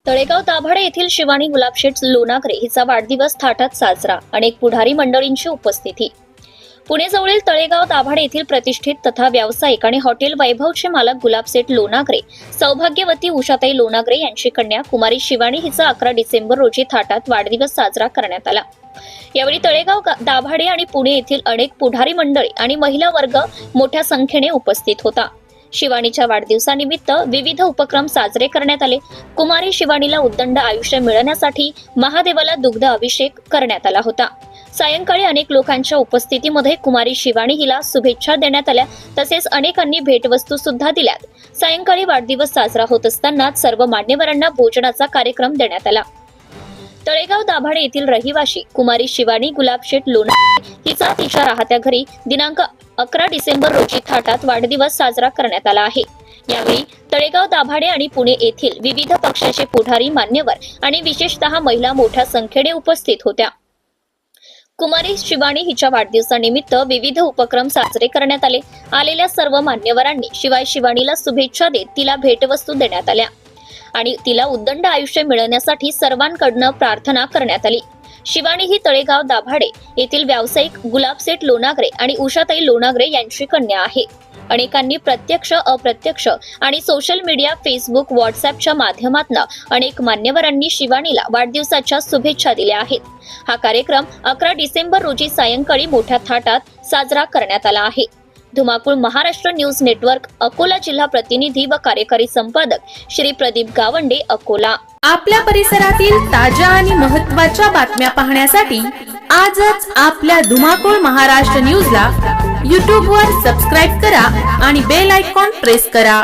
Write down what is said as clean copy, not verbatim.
तळेगाव दाभाडे येथील शिवानी गुलाबशेठ लोणागरे हिचा वाढदिवस थाटात साजरा। अनेक पुढारी मंडळींची उपस्थिती। पुणे जवळील तळेगाव दाभाडे येथील प्रतिष्ठित तथा व्यावसायिक आणि हॉटेल वैभवचे मालक गुलाबशेठ लोणागरे, सौभाग्यवती उषाताई लोणागरे यांची कन्या कुमारी शिवानी हिचा 11 डिसेंबर रोजी थाटात वाढदिवस साजरा करण्यात आला। यावेळी तळेगाव दाभाडे आणि पुणे येथील अनेक पुढारी मंडळी आणि महिला वर्ग मोठ्या संख्येने उपस्थित होता। शिवानीच्या वाढदिवसानिमित्त विविध उपक्रम साजरे करण्यात आले। कुमारी शिवानीला उद्दंड आयुष्य मिळण्यासाठी महादेवाला दुग्ध अभिषेक करण्यात आला होता। सायंकाळी अनेक लोकांच्या उपस्थितीमध्ये कुमारी शिवानी हिला शुभेच्छा देण्यात आल्या, तसेच अनेकांनी भेटवस्तू सुद्धा दिल्यात। सायंकाळी वाढदिवस साजरा होत असताना सर्व मान्यवरांना भोजनाचा कार्यक्रम देण्यात आला। तळेगाव दाभाडे येथील रहिवाशी कुमारी शिवानी गुलाबशेठ लोणागरे हिचा तिच्या राहत्या घरी दिनांक 11 डिसेंबर रोजी थाटात वाढदिवस साजरा करण्यात आला आहे। यावेळी तळेगाव दाभाडे आणि पुणे येथील विविध पक्षाचे पुढारी, मान्यवर आणि विशेषतः महिला मोठ्या संख्येने उपस्थित होत्या। कुमारी शिवानी हिच्या वाढदिवसानिमित्त विविध उपक्रम साजरे करण्यात आले। आलेल्या सर्व मान्यवरांनी शिवाय शिवानीला शुभेच्छा देत तिला भेटवस्तू देण्यात आल्या आणि तिला उद्दंड आयुष्य मिळण्यासाठी सर्वांकडून प्रार्थना करण्यात आली। शिवानी ही तळेगाव दाभाडे येथील व्यावसायिक गुलाबशेठ लोणागरे आणि उषाताई लोणागरे यांची कन्या आहे। अनेकांनी प्रत्यक्ष, अप्रत्यक्ष आणि सोशल मीडिया, फेसबुक, व्हॉट्सअपच्या माध्यमातून अनेक मान्यवरांनी शिवानीला वाढदिवसाच्या शुभेच्छा दिल्या आहेत। हा कार्यक्रम 11 डिसेंबर रोजी सायंकाळी मोठ्या थाटात साजरा करण्यात आला आहे। धुमाकूळ महाराष्ट्र न्यूज नेटवर्क अकोला जिल्हा प्रतिनिधी व कार्यकारी संपादक श्री प्रदीप गावंडे, अकोला। आपल्या परिसरातील ताज्या आणि महत्त्वाच्या बातम्या पाहण्यासाठी आजच आपल्या धुमाकूळ महाराष्ट्र न्यूजला YouTube वर सबस्क्राईब करा आणि बेल आयकॉन प्रेस करा।